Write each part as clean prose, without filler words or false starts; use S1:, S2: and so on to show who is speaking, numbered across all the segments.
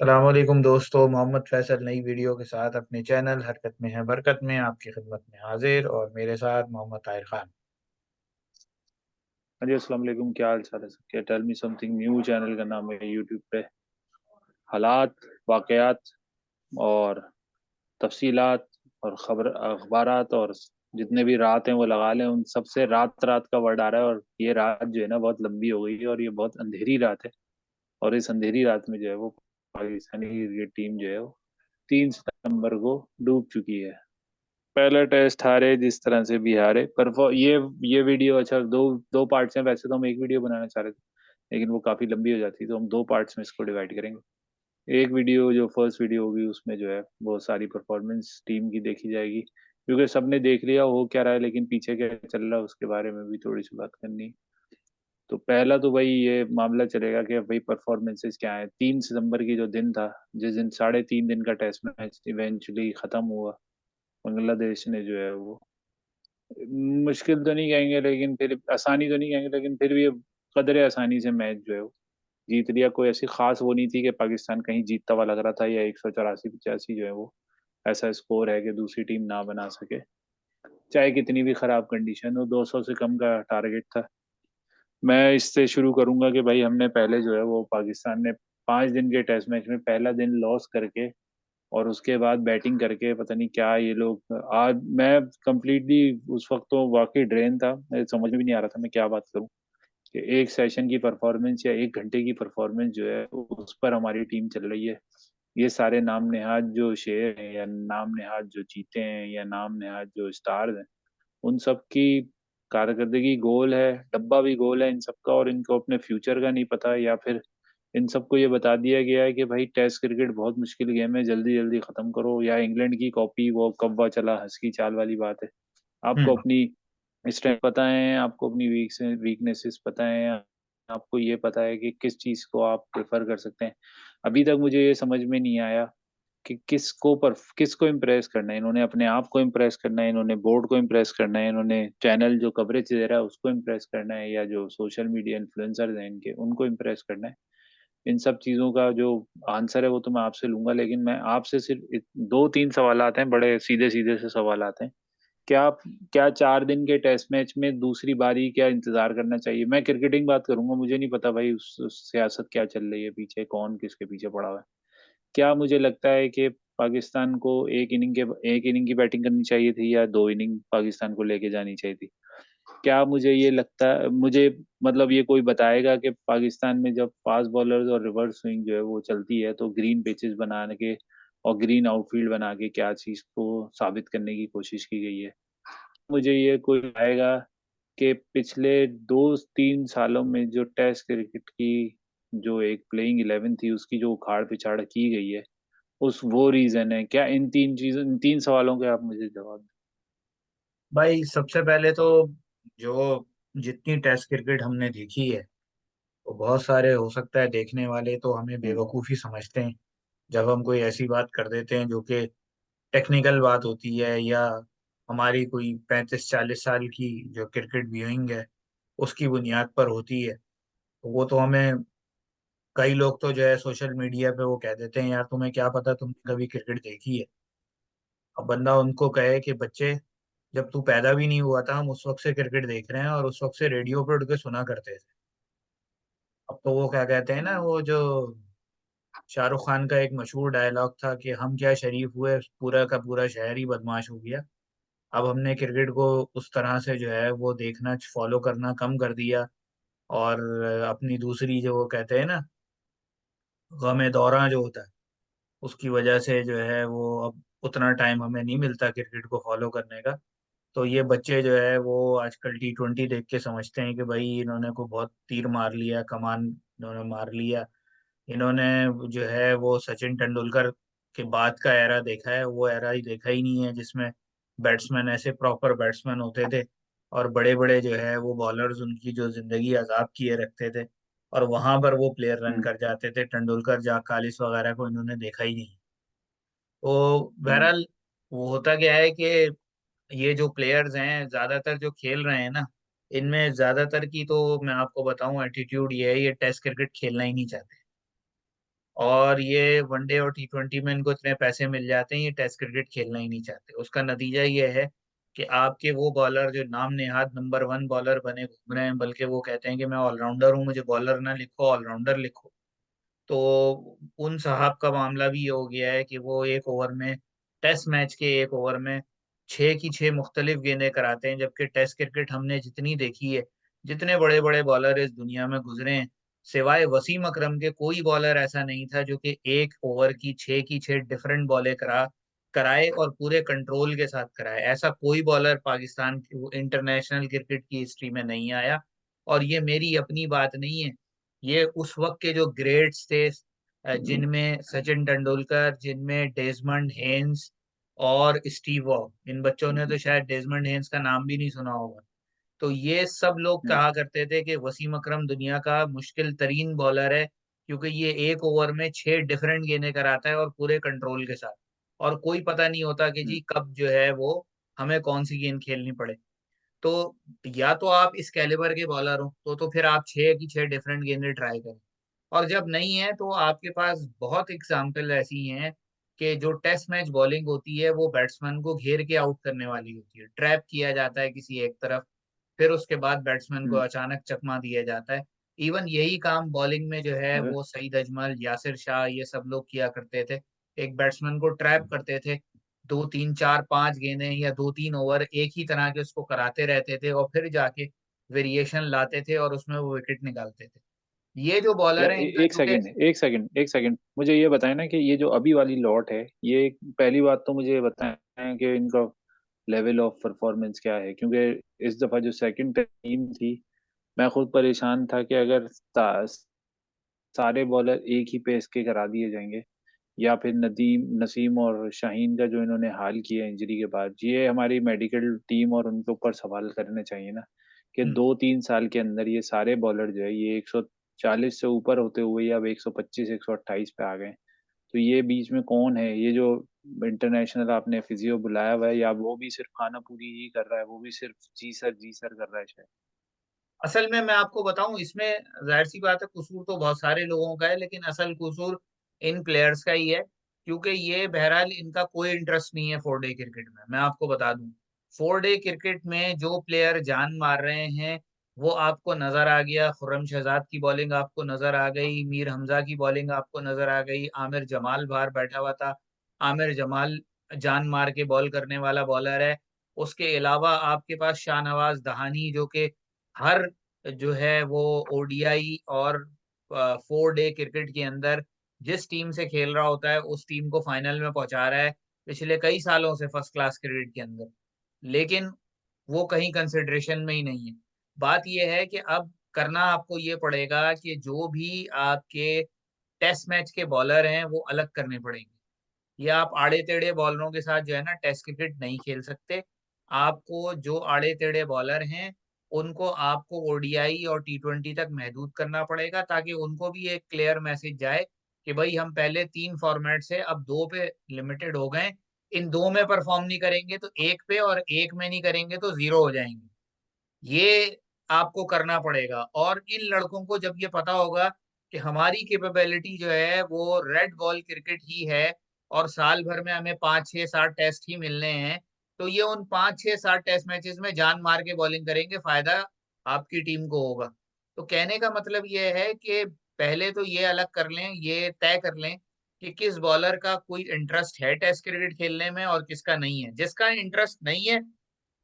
S1: अस्सलामुअलैकुम दोस्तों, मोहम्मद फैसल नई वीडियो के साथ अपने चैनल हरकत में है बरकत में आपकी खिदमत में हाजिर। और मेरे साथ मोहम्मद ताहिर खान।
S2: हाँ जी, अस्सलाम वालेकुम। क्या हाल चाल है सबके? Tell me something new channel का नाम है। यूट्यूब पे हालात, वाकयात और तफसीलात और खबर अखबारात और जितने भी रात हैं वो लगा लें। उन सबसे रात रात का वर्ड आ रहा है, और ये रात जो है ना बहुत लंबी हो गई है और ये बहुत अंधेरी रात है। और इस अंधेरी रात में जो है वो पाकिस्तानी क्रिकेट टीम जो है वो 3 सितंबर को डूब चुकी है। पहला टेस्ट हारे जिस तरह से भी हारे पर ये वीडियो, अच्छा, दो दो पार्ट्स हैं। वैसे तो हम एक वीडियो बनाना चाह रहे थे, लेकिन वो काफी लंबी हो जाती है, तो हम दो पार्ट्स में इसको डिवाइड करेंगे। एक वीडियो, जो फर्स्ट वीडियो होगी, उसमें जो है वो सारी परफॉर्मेंस टीम की देखी जाएगी, क्योंकि सबने देख लिया हो क्या रहा है, लेकिन पीछे क्या चल रहा है उसके बारे में भी थोड़ी सी बात करनी है। तो पहला तो भाई ये मामला चलेगा कि भाई परफॉर्मेंसेस क्या है। 3 सितंबर की जो दिन था, जिस दिन 3.5 दिन का टेस्ट मैच इवेंचुअली खत्म हुआ, बांग्लादेश ने जो है वो, मुश्किल तो नहीं कहेंगे लेकिन फिर आसानी तो नहीं कहेंगे, लेकिन फिर भी कदरे आसानी से मैच जो है वो जीत लिया। कोई ऐसी खास वो नहीं थी कि पाकिस्तान कहीं जीतता हुआ लग रहा था, या 184-85 जो है वो ऐसा स्कोर है कि दूसरी टीम ना बना सके। चाहे कितनी भी खराब कंडीशन हो, 200 से कम का टारगेट था। मैं इससे शुरू करूंगा कि भाई हमने पहले जो है वो, पाकिस्तान ने 5 दिन के टेस्ट मैच में पहला दिन लॉस करके और उसके बाद बैटिंग करके, पता नहीं क्या ये लोग। आज मैं कंप्लीटली उस वक्त तो वाकई ड्रेन था, मेरे समझ में भी नहीं आ रहा था मैं क्या बात करूं, कि एक सेशन की परफॉर्मेंस या 1 घंटे की परफॉर्मेंस जो है उस पर हमारी टीम चल रही है। ये सारे नाम नेहाद जो शेर हैं, या नाम नेहाद जो चीते हैं, या नाम नेहाद जो स्टार्स हैं, उन सब की कारकर्दगी गोल है, डब्बा भी गोल है इन सबका, और इनको अपने फ्यूचर का नहीं पता, या फिर इन सबको ये बता दिया गया है कि भाई टेस्ट क्रिकेट बहुत मुश्किल गेम है, जल्दी जल्दी खत्म करो, या इंग्लैंड की कॉपी, वो कब्बा चला हंस की चाल वाली बात है। आपको
S1: हम्म।
S2: अपनी स्ट्रेंथ पता है, आपको अपनी वीकनेसेस पता है, आपको ये पता है कि किस चीज को आप प्रेफर कर सकते हैं। अभी तक मुझे ये समझ में नहीं आया कि किसको इम्प्रेस करना है। इन्होंने अपने आप को इम्प्रेस करना है, इन्होंने बोर्ड को इम्प्रेस करना है, इन्होंने चैनल जो कवरेज दे रहा है उसको इम्प्रेस करना है, या जो सोशल मीडिया इन्फ्लुएंसर्स हैं इनके, उनको इम्प्रेस करना है। इन सब चीजों का जो आंसर है वो तो मैं आपसे लूंगा, लेकिन मैं आपसे सिर्फ 2-3 सवाल आते हैं, बड़े सीधे सीधे से सवाल आते हैं। क्या क्या 4 दिन के टेस्ट मैच में दूसरी बारी क्या इंतजार करना चाहिए? मैं क्रिकेटिंग बात करूंगा, मुझे नहीं पता भाई उस सियासत क्या चल रही है पीछे, कौन किसके पीछे पड़ा हुआ है। क्या मुझे लगता है कि पाकिस्तान को एक इनिंग की बैटिंग करनी चाहिए थी, या 2 इनिंग पाकिस्तान को लेके जानी चाहिए थी? क्या मुझे ये लगता है, मुझे मतलब ये कोई बताएगा कि पाकिस्तान में जब फास्ट बॉलर्स और रिवर्स स्विंग जो है वो चलती है, तो ग्रीन पिचेस बनाने के और ग्रीन आउटफील्ड बना के क्या चीज को साबित करने की कोशिश की गई है? मुझे ये कोई बताएगा कि पिछले 2-3 सालों में जो टेस्ट क्रिकेट की जो एक प्लेइंग 11 थी, उसकी जो उखाड़ पिछाड़ की गई है, उस वो रीजन है क्या? इन 3 सवालों के आप मुझे जवाब दें।
S1: भाई सबसे पहले तो जो जितनी टेस्ट क्रिकेट हमने देखी है, वो बहुत सारे हो सकता है देखने वाले तो हमें
S2: हम्म।
S1: बेवकूफ़ी समझते हैं जब हम कोई ऐसी बात कर देते हैं जो कि टेक्निकल बात होती है, या हमारी कोई 35-40 साल की जो क्रिकेट व्यूइंग है उसकी बुनियाद पर होती है। तो वो तो हमें, कई लोग तो जो है सोशल मीडिया पे वो कह देते हैं यार तुम्हें क्या पता, तुमने कभी क्रिकेट देखी है। अब बंदा उनको कहे कि बच्चे, जब तू पैदा भी नहीं हुआ था हम उस वक्त से क्रिकेट देख रहे हैं और उस वक्त से रेडियो पे उठ के सुना करते थे। अब तो वो क्या कहते हैं ना, वो जो शाहरुख खान का एक मशहूर डायलॉग था कि हम क्या शरीफ हुए, पूरा का पूरा शहर ही बदमाश हो गया। अब हमने क्रिकेट को उस तरह से जो है वो देखना, फॉलो करना कम कर दिया। और अपनी दूसरी जो वो कहते हैं ना, गमे दौरान जो होता है, उसकी वजह से जो है वो अब उतना टाइम हमें नहीं मिलता क्रिकेट को फॉलो करने का। तो ये बच्चे जो है वो आजकल T20 देख के समझते हैं कि भाई इन्होंने को बहुत तीर मार लिया, कमान इन्होंने मार लिया। इन्होंने जो है वो सचिन तेंदुलकर के बाद का एरा देखा है, वो एरा ही देखा ही नहीं है जिसमें बैट्समैन ऐसे प्रॉपर बैट्समैन होते थे और बड़े बड़े जो है वो बॉलर्स उनकी जो जिंदगी आजाद किए रखते थे, और वहां पर वो प्लेयर रन
S2: हम्म।
S1: कर जाते थे। तेंदुलकर, जाक कालिस वगैरह को इन्होंने देखा ही नहीं। तो
S2: हम्म।
S1: बहरहाल वो होता क्या है कि ये जो प्लेयर्स हैं ज्यादातर जो खेल रहे हैं ना, इनमें ज्यादातर की तो मैं आपको बताऊं एटीट्यूड ये है, ये टेस्ट क्रिकेट खेलना ही नहीं चाहते। और ये वनडे और टी20 में इनको इतने पैसे मिल जाते हैं, ये टेस्ट क्रिकेट खेलना ही नहीं चाहते। उसका नतीजा ये है कि आपके वो बॉलर जो नाम नेहाद नंबर 1 बॉलर बने घूम रहे हैं, बल्कि वो कहते हैं कि मैं ऑलराउंडर हूँ, मुझे बॉलर ना लिखो ऑलराउंडर लिखो। तो उन साहब का मामला भी ये हो गया है कि वो एक ओवर में, टेस्ट मैच के एक ओवर में 6 की 6 मुख्तलिफ गेंदें कराते हैं, जबकि टेस्ट क्रिकेट हमने जितनी देखी है, जितने बड़े बड़े बॉलर इस दुनिया में गुजरे हैं, सिवाय वसीम अकरम के कोई बॉलर ऐसा नहीं था जो कि एक ओवर की 6 की 6 डिफरेंट बॉलें कराए और पूरे कंट्रोल के साथ कराए। ऐसा कोई बॉलर पाकिस्तान की इंटरनेशनल क्रिकेट की हिस्ट्री में नहीं आया। और ये मेरी अपनी बात नहीं है, ये उस वक्त के जो ग्रेट्स थे, जिनमें सचिन तेंदुलकर, जिनमें डेजमंड हेन्स और स्टीव वॉ, इन बच्चों ने तो शायद डेजमंड हेन्स का नाम भी नहीं सुना होगा। तो ये सब लोग
S2: हम्म,
S1: कहा करते थे कि वसीम अकरम दुनिया का मुश्किल तरीन बॉलर है, क्योंकि ये एक ओवर में 6 डिफरेंट गेंदें कराता है और पूरे कंट्रोल के साथ, और कोई पता नहीं होता कि
S2: हम्म,
S1: जी कब जो है वो हमें कौन सी गेंद खेलनी पड़े। तो या तो आप इस कैलिबर के बॉलर हो तो फिर आप 6 की 6 डिफरेंट गेंदें ट्राई करें। और जब नहीं है तो आपके पास बहुत एग्जाम्पल ऐसी हैं कि जो टेस्ट मैच बॉलिंग होती है वो बैट्समैन को घेर के आउट करने वाली होती है, ट्रैप किया जाता है किसी एक तरफ, फिर उसके बाद बैट्समैन को
S2: हम्म।
S1: अचानक चकमा दिया जाता है। इवन यही काम बॉलिंग में जो है
S2: अरे
S1: वो सईद अजमल, यासिर शाह, ये सब लोग किया करते थे। एक बैट्समैन को ट्रैप करते थे, 2 3 4 5 गेंदें या 2 3 ओवर एक ही तरह के उसको कराते रहते थे, और फिर जाके वेरिएशन लाते थे और उसमें वो विकेट निकालते थे। ये जो बॉलर
S2: यार,
S1: है इनका
S2: एक
S1: चूंकि,
S2: सेकंड, एक सेकंड, एक सेकंड, मुझे ये बताएं ना कि ये जो अभी वाली लॉट है, ये पहली बात तो मुझे ये बताएं कि इनका लेवल ऑफ परफॉर्मेंस क्या है, क्योंकि इस दफा जो सेकंड टीम थी, मैं खुद परेशान था कि अगर सारे बॉलर एक ही पेस के करा दिए जाएंगे, या फिर नदीम नसीम और शाहीन का जो इन्होंने हाल किया इंजरी के बाद, ये हमारी मेडिकल टीम और उनके ऊपर सवाल करने चाहिए ना, कि
S1: हम्म,
S2: 2-3 साल के अंदर ये सारे बॉलर जो है ये 140 से ऊपर होते हुए या अब 125 128 पे आ गए। तो ये बीच में कौन है, ये जो इंटरनेशनल आपने फिजियो बुलाया हुआ है, या वो भी सिर्फ खाना पूरी ही कर रहा है, वो भी सिर्फ जी सर कर रहा है शायद।
S1: असल में मैं आपको बताऊं इसमें, जाहिर सी बात है कसूर तो बहुत सारे लोगों का है, लेकिन असल कसूर इन प्लेयर्स का ही है, क्योंकि ये बहरहाल इनका कोई इंटरेस्ट नहीं है 4 डे क्रिकेट में। मैं आपको बता दूं, 4 डे क्रिकेट में जो प्लेयर जान मार रहे हैं वो आपको नजर आ गया। खुर्रम शहजाद की बॉलिंग आपको नजर आ गई, मीर हमजा की बॉलिंग आपको नजर आ गई, आमिर जमाल बाहर बैठा हुआ था, आमिर जमाल जान मार के बॉल करने वाला बॉलर है। उसके अलावा आपके पास शाहनवाज दहानी, जो कि हर जो है वो ओडीआई और 4 डे क्रिकेट के अंदर जिस टीम से खेल रहा होता है उस टीम को फाइनल में पहुंचा रहा है पिछले कई सालों से फर्स्ट क्लास क्रिकेट के अंदर, लेकिन वो कहीं कंसिडरेशन में ही नहीं है। बात यह है कि अब करना आपको ये पड़ेगा कि जो भी आपके टेस्ट मैच के बॉलर हैं वो अलग करने पड़ेंगे। ये आप आड़े टेढ़े बॉलरों के साथ जो है ना टेस्ट क्रिकेट नहीं खेल सकते। आपको जो आड़े टेढ़े बॉलर हैं उनको आपको ओडीआई और टी20 तक महदूद करना पड़ेगा, ताकि उनको भी एक क्लियर मैसेज जाए कि भाई हम पहले 3 फॉर्मेट से अब 2 पे लिमिटेड हो गए, इन 2 में परफॉर्म नहीं करेंगे तो एक पे, और एक में नहीं करेंगे तो 0 हो जाएंगे। ये आपको करना पड़ेगा। और इन लड़कों को जब ये पता होगा कि हमारी कैपेबिलिटी जो है वो रेड बॉल क्रिकेट ही है, और साल भर में हमें 5 6 7 टेस्ट ही मिलने हैं, तो ये उन 5 6 7 टेस्ट मैचेस में जान मार के बॉलिंग करेंगे, फायदा आपकी टीम को होगा। तो कहने का मतलब ये है कि पहले तो ये अलग कर लें, ये तय कर लें कि किस बॉलर का कोई इंटरेस्ट है टेस्ट क्रिकेट खेलने में और किसका नहीं है। जिसका इंटरेस्ट नहीं है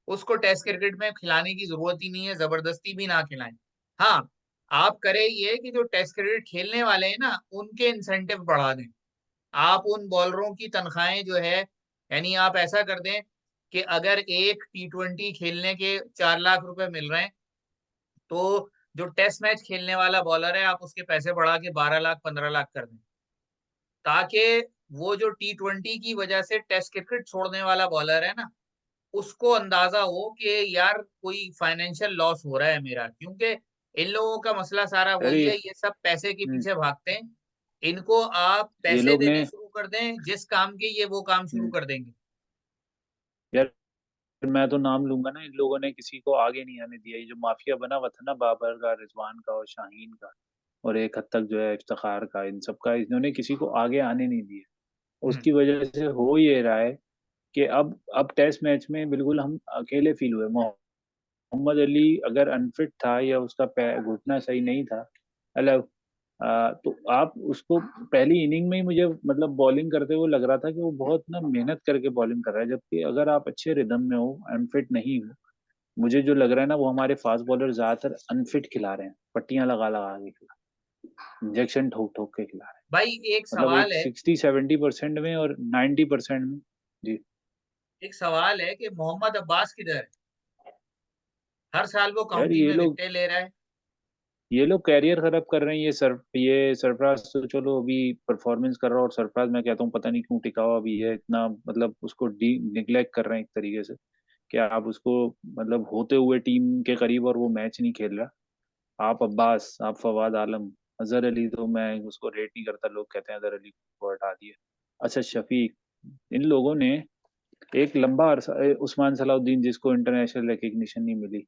S1: उसको टेस्ट क्रिकेट में खिलाने की जरूरत ही नहीं है, जबरदस्ती भी ना खिलाएं। हाँ, आप करें ये कि जो टेस्ट क्रिकेट खेलने वाले हैं ना उनके इंसेंटिव बढ़ा दें। आप उन बॉलरों की तनख्वाहें जो है, यानी आप ऐसा कर दें कि अगर एक टी20 खेलने के 4 लाख रुपए मिल रहे हैं, तो जो टेस्ट मैच खेलने वाला बॉलर है आप उसके पैसे बढ़ा के 12 लाख 15 लाख कर दें, ताकि वो जो टी20 की वजह से टेस्ट क्रिकेट छोड़ने वाला बॉलर है ना, उसको अंदाजा हो कि यार कोई फाइनेंशियल लॉस हो रहा है मेरा। क्योंकि इन लोगों का मसला सारा
S2: अरे
S1: वही है, ये सब पैसे के
S2: हम्म,
S1: पीछे भागते हैं। इनको आप
S2: ये
S1: पैसे
S2: लोग ने
S1: देने शुरू कर दें जिस काम के, ये वो काम शुरू
S2: हम्म,
S1: कर देंगे।
S2: यार, मैं तो नाम लूंगा ना, इन लोगों ने किसी को आगे नहीं आने दिया। ये जो माफिया बना हुआ था ना बाबर का, रिजवान का और शाहीन का, और एक हद तक जो है इफ्तिखार का, इन सब का, इन्होंने किसी को आगे आने नहीं दिया।
S1: हम्म।
S2: उसकी वजह से हो ये रहा है कि अब टेस्ट मैच में बिल्कुल हम अकेले फील हुए। मोहम्मद अली अगर अनफिट था या उसका पैर घुटना सही नहीं था, मतलब तो आप उसको पहली इनिंग में ही मुझे मतलब बॉलिंग करते हुए लग रहा था कि वो बहुत ना मेहनत करके बॉलिंग कर रहा है, जबकि अगर आप अच्छे रिदम में हो, अनफिट नहीं हो, मुझे जो लग रहा है ना, वो हमारे फास्ट बॉलर ज्यादातर अनफिट खिला रहे हैं, पट्टियां लगा लगा के खिला, इंजेक्शन ठोक ठोक के खिला रहे हैं।
S1: भाई एक
S2: मतलब
S1: सवाल
S2: एक
S1: है,
S2: 60-70% में और 90% में। जी।
S1: कि मोहम्मद अब्बास किधर है? हर साल वो
S2: यार
S1: काउंटी में विकेटें ले रहा है।
S2: ये लोग कैरियर खराब कर रहे हैं। ये सरफराज तो चलो अभी परफॉर्मेंस कर रहा है, और सरफराज मैं कहता हूँ पता नहीं क्यों टिका हुआ भी है इतना, मतलब उसको डी निग्लेक्ट कर रहे हैं एक तरीके से, कि आप उसको मतलब होते हुए टीम के करीब और वो मैच नहीं खेल रहा। आप अब्बास, आप फवाद आलम, अजहर अली तो मैं उसको रेट नहीं करता, लोग कहते हैं अजहर अली को हटा दिए। अच्छा शफीक, इन लोगों ने एक लंबा अरसा, उस्मान सलाउद्दीन जिसको इंटरनेशनल रिकग्निशन नहीं मिली,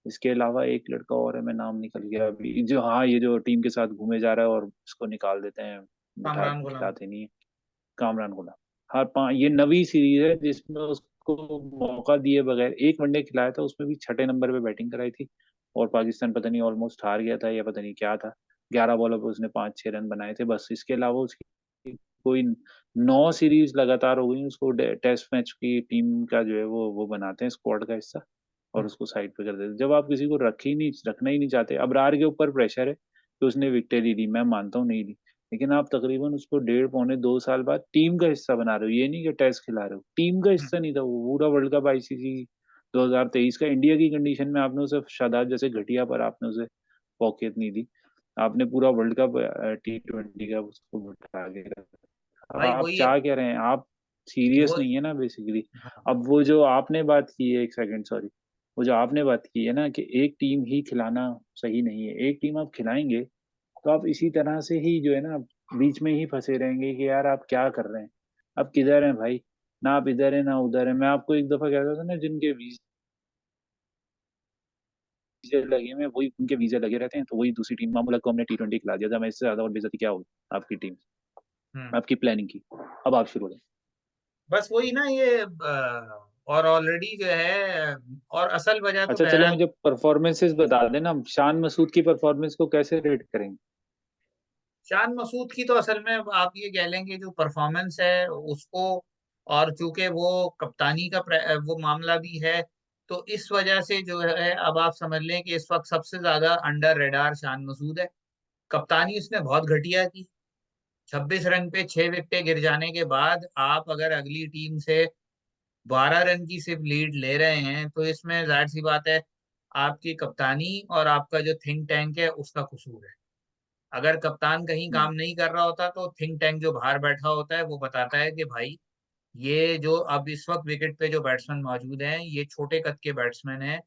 S2: इसके अलावा एक लड़का और है, मैं नाम निकल गया अभी, जो हाँ ये जो टीम के साथ घूमे जा रहा है और इसको निकाल देते हैं, बिठा
S1: कामरान गुलाम।
S2: खिलाते नहीं है। कामरान गुलाम। हर पाँच, ये नवी सीरीज है जिसमें उसको मौका दिए बगैर एक वनडे खिलाया था, उसमें भी छठे नंबर पे बैटिंग कराई थी, और पाकिस्तान पता नहीं ऑलमोस्ट हार गया था या पता नहीं क्या था। 11 बॉलों पे उसने 5-6 रन बनाए थे बस। इसके अलावा उसकी कोई 9 सीरीज लगातार हो गई उसको, टेस्ट मैच की टीम का जो है वो बनाते हैं स्क्वाड का हिस्सा, और
S1: हम्म।
S2: उसको साइड पे कर देते हैं। जब आप किसी को रखना ही नहीं चाहते, अबरार के ऊपर प्रेशर है कि उसने विकेट ही दी, मैं मानता हूँ नहीं दी, लेकिन आप तकरीबन उसको 1.5 पौने 2 साल बाद टीम का हिस्सा बना रहे हो, ये नहीं कि टेस्ट खिला रहे हो। टीम का
S1: हम्म।
S2: हिस्सा नहीं था वो, पूरा वर्ल्ड कप आईसीसी 2023 का इंडिया की कंडीशन में आपने उसे शादाब जैसे घटिया पर आपने उसे पॉकेट नहीं दी। आपने पूरा वर्ल्ड कप T20 का उसको बिठा के रखा। अब
S1: भाई
S2: आप
S1: वही है।
S2: चाह क्या रहे हैं आप? सीरियस
S1: वो।
S2: नहीं है ना बेसिकली।
S1: हाँ।
S2: अब वो जो आपने बात की है, एक सेकंड सॉरी, वो जो आपने बात की है ना कि एक टीम ही खिलाना सही नहीं है, एक टीम आप खिलाएंगे तो आप इसी तरह से ही जो है ना बीच में ही फंसे रहेंगे कि यार आप क्या कर रहे हैं, आप किधर हैं भाई, ना आप इधर है ना उधर है। मैं आपको एक दफा कहता था ना, जिनके वीजे लगे हुए हैं वही उनके वीजे लगे रहते हैं, तो वही दूसरी टीम, मामूला को हमने T20 खिला दिया था, मैं इससे ज्यादा और बेइज्जती क्या होगी आपकी टीम,
S1: हम्म।
S2: आपकी प्लानिंग की। अब आप शुरू हो।
S1: बस वही ना ये और ऑलरेडी जो है, और असल वजह तो
S2: अच्छा चलो
S1: बहरहाल।
S2: मुझे परफॉर्मेंसेस बता देना, शान मसूद की परफॉर्मेंस को कैसे रेट करेंगे?
S1: शान मसूद की तो असल में आप ये कह लेंगे जो परफॉर्मेंस है उसको, और चूंकि वो कप्तानी का वो मामला भी है, तो इस वजह से जो है अब आप समझ लें कि इस वक्त सबसे ज्यादा अंडर रेडार शान मसूद है। कप्तानी उसने बहुत घटिया की। 26 रन पे 6 विकेटें गिर जाने के बाद आप अगर अगली टीम से 12 रन की सिर्फ लीड ले रहे हैं, तो इसमें जाहिर सी बात है आपकी कप्तानी और आपका जो थिंक टैंक है उसका कसूर है। अगर कप्तान कहीं
S2: हम्म।
S1: काम नहीं कर रहा होता तो थिंक टैंक जो बाहर बैठा होता है वो बताता है कि भाई ये जो अब इस वक्त विकेट पे जो बैट्समैन मौजूद हैं ये छोटे कद के बैट्समैन हैं।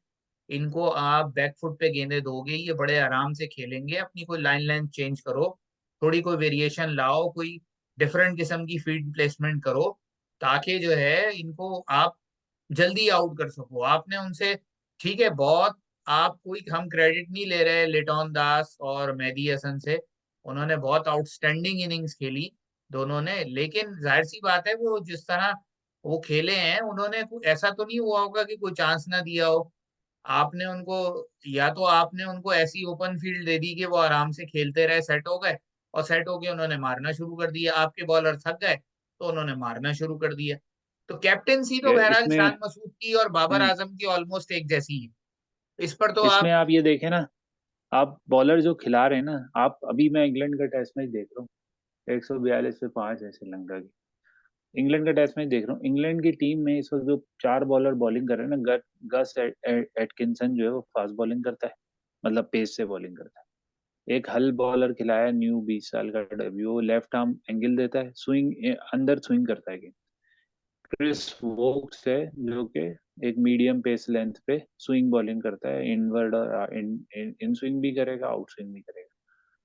S1: इनको आप बैकफुट पे गेंदें दोगे ये बड़े आराम से खेलेंगे, अपनी कोई लाइन लाइन चेंज करो, थोड़ी कोई वेरिएशन लाओ, कोई डिफरेंट किस्म की फील्ड प्लेसमेंट करो, ताकि जो है इनको आप जल्दी आउट कर सको। आपने उनसे, ठीक है बहुत, आप कोई हम क्रेडिट नहीं ले रहे लिटॉन दास और मेहदी हसन से, उन्होंने बहुत आउटस्टैंडिंग इनिंग्स खेली दोनों ने, लेकिन जाहिर सी बात है वो जिस तरह वो खेले हैं उन्होंने ऐसा तो नहीं हुआ होगा कि कोई चांस ना दिया हो आपने उनको, या तो आपने उनको ऐसी ओपन फील्ड दे दी कि वो आराम से खेलते रहे, सेट हो गए, और सेट होके उन्होंने मारना शुरू कर दिया, आपके बॉलर थक गए तो उन्होंने मारना शुरू कर दिया। तो कैप्टेंसी तो
S2: यार
S1: बहरहाल
S2: इसमें
S1: शान मसूद की और बाबर
S2: हम्म,
S1: आजम की ऑलमोस्ट एक जैसी है। इस पर तो
S2: इसमें
S1: आप।
S2: आप ये देखें ना, आप बॉलर जो खिला रहे हैं ना, आप अभी मैं इंग्लैंड का टेस्ट मैच देख रहा हूँ, 142 पे 5 है श्रीलंका की। इंग्लैंड का टेस्ट मैच देख रहा हूँ, इंग्लैंड की टीम में इस वक्त जो 4 बॉलर बॉलिंग कर रहे हैं ना, गस एटकिंसन जो है वो फास्ट बॉलिंग करता है, मतलब पेस से बॉलिंग करता है। एक हल बॉलर खिलाया न्यू 20 साल का डेब्यू, वो लेफ्ट आर्म एंगल देता है, स्विंग अंदर स्विंग करता है। क्रिस वोक्स है जो कि एक मीडियम पेस लेंथ पे स्विंग बॉलिंग करता है, इनवर्ड और इन स्विंग भी करेगा, आउट स्विंग भी करेगा।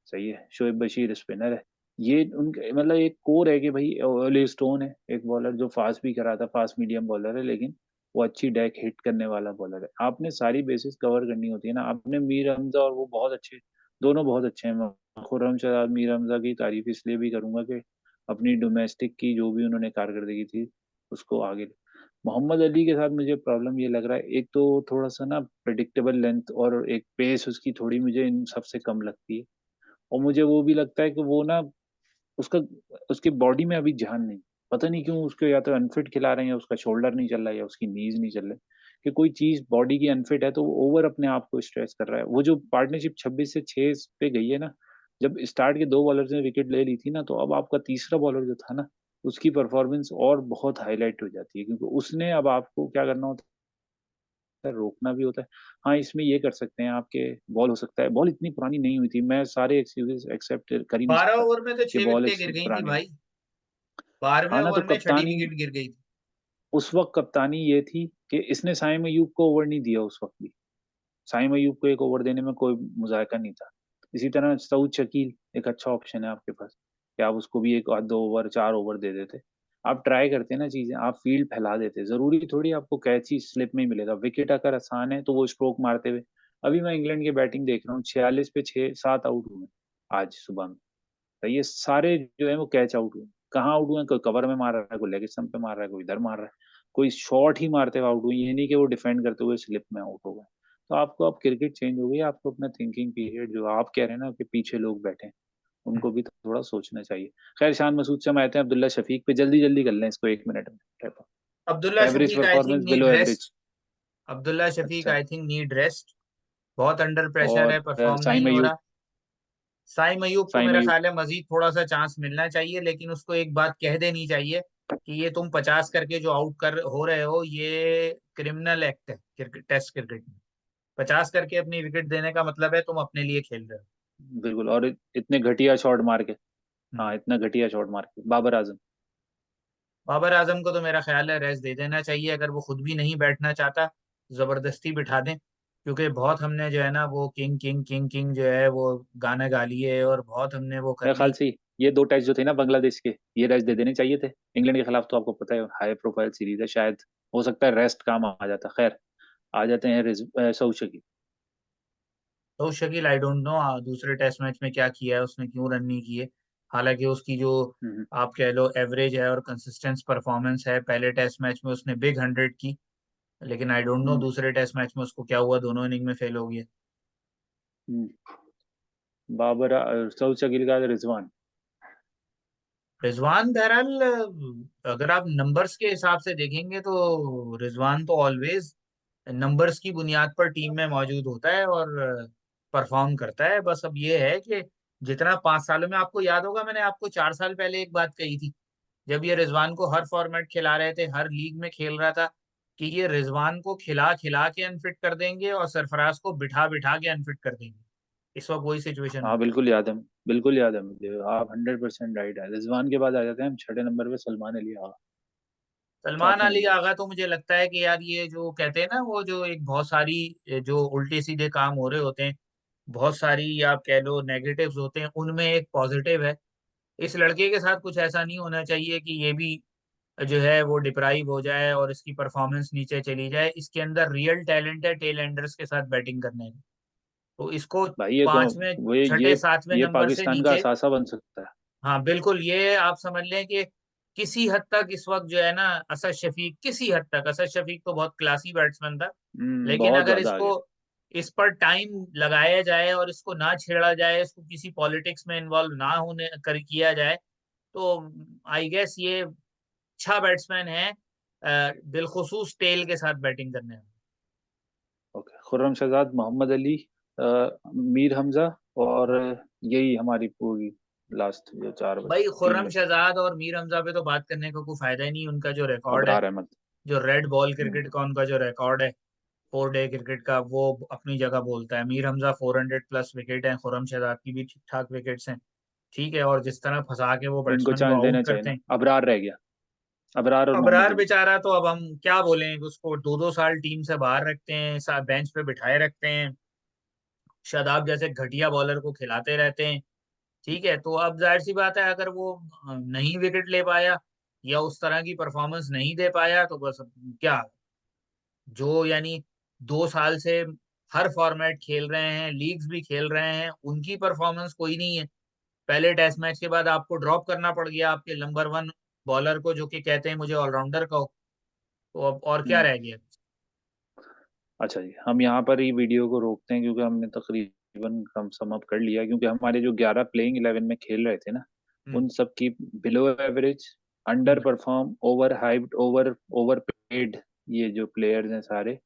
S2: सही है। शोएब बशीर स्पिनर है। ये उनके मतलब एक कोर है कि भाई ओले स्टोन है एक बॉलर जो फास्ट भी करा था, फास्ट मीडियम बॉलर है, लेकिन वो अच्छी डेक हिट करने वाला बॉलर है। आपने सारी बेसिस कवर करनी होती है ना, आपने मीर हमजा और वो बहुत अच्छे, दोनों बहुत अच्छे हैं, खुर्रम शहजाद मीर हमजा की तारीफ इसलिए भी करूंगा कि अपनी डोमेस्टिक की जो भी उन्होंने कारकर्दगी थी उसको आगे। मोहम्मद अली के साथ मुझे प्रॉब्लम ये लग रहा है, एक तो थोड़ा सा ना प्रिडिक्टेबल लेंथ और एक पेस उसकी थोड़ी मुझे इन सबसे कम लगती है। और मुझे वो भी लगता है कि वो ना उसका उसकी बॉडी में अभी जान नहीं। पता नहीं क्यों उसको या तो अनफिट खिला रहे हैं, या उसका शोल्डर नहीं चल रहा है, या उसकी नीज नहीं चल रहे, कि कोई चीज बॉडी की अनफिट है तो वो ओवर अपने आप को स्ट्रेस कर रहा है। वो जो पार्टनरशिप 26 से 6 पे गई है ना, जब स्टार्ट के 2 बॉलर्स ने विकेट ले ली थी ना, तो अब आपका तीसरा बॉलर जो था ना, उसकी परफॉर्मेंस और बहुत हाईलाइट हो जाती है, क्योंकि उसने अब आपको क्या करना होता है, रोकना भी होता है। हाँ, इसमें ये कर सकते हैं आपके, बॉल हो सकता है, बॉल इतनी पुरानी नहीं हुई थी, मैं सारे एक्सक्यूजेस एक्सेप्ट कर ही नहीं
S1: 12
S2: सकता
S1: ओवर में तो
S2: कि
S1: 6
S2: बॉल
S1: विकेटें गिर
S2: इतनी
S1: गई थी
S2: पुरानी हुई।
S1: भाई। 12वें
S2: हाँ ना, तो
S1: ओवर में छठी
S2: कप्तानी
S1: विकेट गिर गई थी।
S2: उस वक्त कप्तानी ये थी कि इसने साइम अयूब को ओवर नहीं दिया उस वक्त भी। साइम अयूब को एक ओवर देने में कोई मुजायका नहीं था। इसी तरह सऊद शकील एक अच्छा ऑप्शन है आपके पास, कि आप उसको भी एक आध 2 ओवर 4 ओवर दे देते। आप ट्राई करते ना चीजें, आप फील्ड फैला देते, जरूरी थोड़ी आपको कैच ही स्लिप में ही मिलेगा। विकेट अगर आसान है तो वो स्ट्रोक मारते हुए, अभी मैं इंग्लैंड की बैटिंग देख रहा हूँ, 46 पे 6-7 आउट हुए आज सुबह में। तो ये सारे जो है वो कैच आउट हुए। कहाँ आउट हुए? कोई कवर में मार रहा है, कोई लेग स्टंप पे मार रहा है, कोई इधर मार रहा है, कोई शॉट ही मारते हुए आउट हुए, ये नहीं कि वो डिफेंड करते हुए स्लिप में आउट हो गए। तो आपको अब क्रिकेट चेंज हो गई, आपको अपना थिंकिंग पीरियड, जो आप कह रहे हैं ना कि पीछे लोग बैठे हैं, उनको भी थोड़ा सोचना चाहिए। खैर, शान मसूद से हम आते हैं अब्दुल्ला शफीक पे, जल्दी जल्दी कर लें इसको 1 मिनट में।
S1: Abdullah
S2: average
S1: Shafique I think
S2: performance,
S1: need
S2: below
S1: rest.
S2: Average.
S1: Abdullah Shafique
S2: अच्छा।
S1: I think need rest. बहुत अंडर प्रेशर
S2: और
S1: है, परफॉर्म
S2: साइम
S1: नहीं हो
S2: अयूब।
S1: रहा। साइम अयूब को
S2: साइम
S1: मेरा
S2: अयूब।
S1: ख्याल है मजीद थोड़ा सा चांस मिलना चाहिए, लेकिन उसको एक बात कह देनी चाहिए कि ये तुम 50 करके जो आउट कर हो रहे हो, ये क्रिमिनल एक्ट है क्रिकेट, टेस्ट क्रिकेट में। 50 करके अपनी विकेट देने का मतलब है तुम अपने लिए खेल रहे हो।
S2: बिल्कुल, और इतने घटिया शॉट मार के।
S1: हम्म।
S2: हाँ, इतना घटिया शॉट मार के बाबर आजम।
S1: बाबर आजम को तो मेरा ख्याल है रेस्ट दे देना चाहिए, अगर वो खुद भी नहीं बैठना चाहता जबरदस्ती बिठा दें, क्योंकि बहुत हमने जो है ना वो किंग किंग किंग किंग जो है वो गाना गा लिए और बहुत हमने वो कर
S2: मेरे ख्याल
S1: ली।
S2: से ये 2 टेस्ट जो थे ना बांग्लादेश के, ये रेस्ट दे देने चाहिए थे। इंग्लैंड के खिलाफ तो आपको पता है हाई प्रोफाइल सीरीज है, शायद हो सकता है रेस्ट काम आ जाता। खैर, आ जाते हैं सऊशा की।
S1: तो शकील आई डोंट नो दूसरे टेस्ट मैच में क्या किया है उसने, क्यों रन नहीं किए। हालांकि उसकी जो
S2: हम्म।
S1: आप कह लो एवरेज है और कंसिस्टेंस परफॉर्मेंस है, पहले टेस्ट मैच में उसने बिग 100 की, लेकिन आई डोंट नो
S2: हम्म।
S1: दूसरे टेस्ट मैच में उसको क्या हुआ, दोनों इनिंग में फेल हो गया।
S2: हम्म। सऊद शकील का रिजवान।
S1: रिजवान बहरहाल अगर आप नंबर्स के हिसाब से देखेंगे तो रिजवान तो ऑलवेज नंबर्स की बुनियाद पर टीम में मौजूद होता है और परफॉर्म करता है। बस अब ये है कि जितना 5 सालों में, आपको याद होगा मैंने आपको 4 साल पहले एक बात कही थी, जब ये रिजवान को हर फॉर्मेट खिला रहे थे, हर लीग में खेल रहा था, कि ये रिजवान को खिला खिला के अनफिट कर देंगे और सरफराज को बिठा बिठा के अनफिट कर देंगे। इस वक्त वही सिचुएशन हो
S2: हाँ,
S1: रही है।
S2: बिल्कुल याद है। बिल्कुल याद है मुझे, आप 100% राइट है। रिजवान के बाद आ जाते हैं हम 6 नंबर पे, सलमान अली आगा। क्या
S1: सलमान अली
S2: कहेंगे आप?
S1: आगा तो मुझे लगता है कि यार ये जो कहते हैं ना, वो जो एक बहुत सारी जो उल्टे सीधे काम हो रहे होते हैं, बहुत सारी या आप कह लो नेगेटिव्स होते हैं, उनमें एक पॉजिटिव है। इस लड़के के साथ कुछ ऐसा नहीं होना चाहिए कि ये भी जो है वो डिप्राइव हो जाए और इसकी परफॉर्मेंस नीचे चली जाए। इसके अंदर रियल टैलेंट है टेल एंडर्स के साथ बैटिंग करने में, तो इसको
S2: भाई ये
S1: पांचवें
S2: वो
S1: छठे सातवें
S2: ये
S1: नंबर से
S2: पाकिस्तान का
S1: नीचे।
S2: असासा बन सकता है।
S1: हाँ बिल्कुल, ये आप समझ लें कि किसी हद तक इस वक्त जो है ना, असद शफीक, किसी हद तक असद शफीक तो बहुत क्लासी बैट्समैन था, लेकिन
S2: बहुत
S1: अगर
S2: ज्यादा आ
S1: इसको
S2: गया।
S1: इस पर टाइम लगाया जाए और इसको ना छेड़ा जाए, इसको किसी पॉलिटिक्स में इन्वॉल्व ना होने कर किया जाए, तो आई गेस ये अच्छा बैट्समैन है बिलखुसूस टेल के साथ बैटिंग करने में।
S2: ओके, खुर्रम शहजाद, मोहम्मद अली, मीर हमजा, और यही हमारी पूरी लास्ट जो 4
S1: भाई
S2: बचे, 3
S1: खुर्रम
S2: बचे।
S1: शहजाद और मीर हमजा पे तो बात करने का कोई फायदा ही नहीं, उनका जो रिकॉर्ड है,
S2: अबरार अहमद।
S1: जो रेड बॉल
S2: हम्म।
S1: क्रिकेट का उनका जो रिकॉर्ड है 4 डे क्रिकेट का, वो अपनी जगह बोलता है। मीर हमजा 400+ विकेट हैं, खुर्रम शहजाद की भी ठीक ठाक विकेट्स हैं, ठीक है, और जिस तरह फंसा के वो
S2: इनको
S1: बैट्समैन को
S2: चांस
S1: आउट
S2: देना चाहिए
S1: करते
S2: ना,
S1: हैं।
S2: अबरार रह गया। अबरार और मोहम्मद
S1: अबरार
S2: अली।
S1: बेचारा तो अब हम क्या बोलें, उसको 2-2 साल टीम से बाहर रखते हैं, बेंच पे बिठाए रखते हैं, शादाब जैसे घटिया बॉलर को खिलाते रहते हैं, ठीक है। तो अब जाहिर सी बात है, अगर वो नहीं विकेट ले पाया या उस तरह की परफॉर्मेंस नहीं दे पाया, तो बस अब क्या, जो यानी 2 साल से हर फॉर्मेट खेल रहे हैं, लीग्स भी खेल रहे हैं, उनकी परफॉर्मेंस कोई नहीं है। पहले टेस्ट मैच के बाद आपको ड्रॉप करना पड़ गया आपके नंबर वन बॉलर को, जो कि कहते हैं मुझे ऑलराउंडर का हो। तो अब और क्या
S2: हम्म।
S1: रह गया?
S2: अच्छा जी, हम यहाँ पर ही वीडियो को रोकते हैं क्योंकि हमने तकरीबन कम सम अप कर लिया, क्योंकि हमारे जो 11 प्लेइंग 11 में खेल रहे थे ना,
S1: हम्म।
S2: उन सब की बिलो एवरेज, अंडर
S1: हम्म।
S2: Perform, overhyped, overpaid, ये जो प्लेयर्स हैं सारे,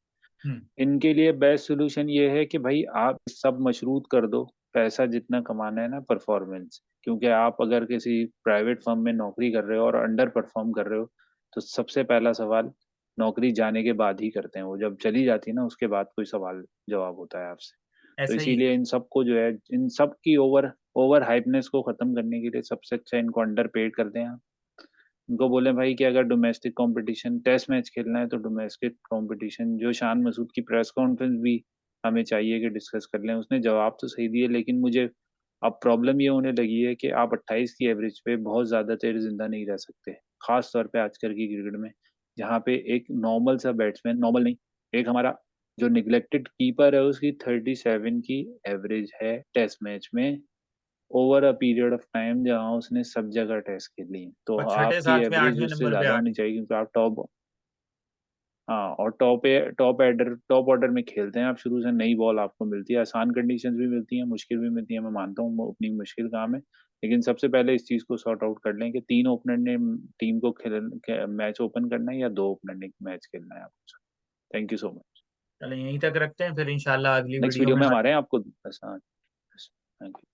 S1: हम्म।
S2: इनके लिए बेस्ट सोल्यूशन ये है कि भाई आप सब मशरूत कर दो। पैसा जितना कमाना है ना, परफॉर्मेंस, क्योंकि आप अगर किसी प्राइवेट फर्म में नौकरी कर रहे हो और अंडर परफॉर्म कर रहे हो, तो सबसे पहला सवाल नौकरी जाने के बाद ही करते हैं, वो जब चली जाती है ना उसके बाद कोई सवाल जवाब होता है आपसे। तो
S1: ऐसा ही है।
S2: इसीलिए इन सबको जो है, इन सब की ओवर ओवर हाइपनेस को खत्म करने के लिए सबसे अच्छा इनको अंडर पेड कर दें आप। उनको बोले भाई कि अगर डोमेस्टिक कंपटीशन टेस्ट मैच खेलना है तो डोमेस्टिक कंपटीशन, जो शान मसूद की प्रेस कॉन्फ्रेंस भी हमें चाहिए कि डिस्कस कर लें, उसने जवाब तो सही दिए, लेकिन मुझे अब प्रॉब्लम ये होने लगी है कि आप 28 की एवरेज पे बहुत ज़्यादा देर जिंदा नहीं रह सकते, खास तौर पे आजकल की क्रिकेट में, जहाँ पे एक नॉर्मल सा बैट्समैन, नॉर्मल नहीं, एक हमारा जो निगलेक्टेड कीपर है उसकी 37 की एवरेज है टेस्ट मैच में, over a period of time, जहाँ उसने सब जगह टेस्ट खेली है। तो
S1: और छठे
S2: आपकी
S1: सातवें
S2: एवरेज
S1: आठवें
S2: उससे
S1: नंबर पे
S2: ज्यादा
S1: आ
S2: होनी
S1: गए।
S2: चाहिए क्योंकि आप टॉप, हाँ, और टॉप ऑर्डर में खेलते हैं आप शुरू से, नई बॉल आपको मिलती है, आसान कंडीशंस भी मिलती हैं, मुश्किल भी मिलती है, मैं मानता हूँ ओपनिंग मुश्किल काम है, लेकिन सबसे पहले इस चीज़ को सॉर्ट आउट कर लें कि 3 ओपनर ने टीम को खेल मैच ओपन करना है या 2 ओपनर ने मैच खेलना है आपको। Thank you so much.
S1: चलो यहीं तक रखते हैं, फिर इंशाल्लाह अगली
S2: नेक्स्ट
S1: वीडियो
S2: वीडियो
S1: में
S2: में
S1: बात।
S2: हमारे हैं आपको बस, हाँ, थैंक यू।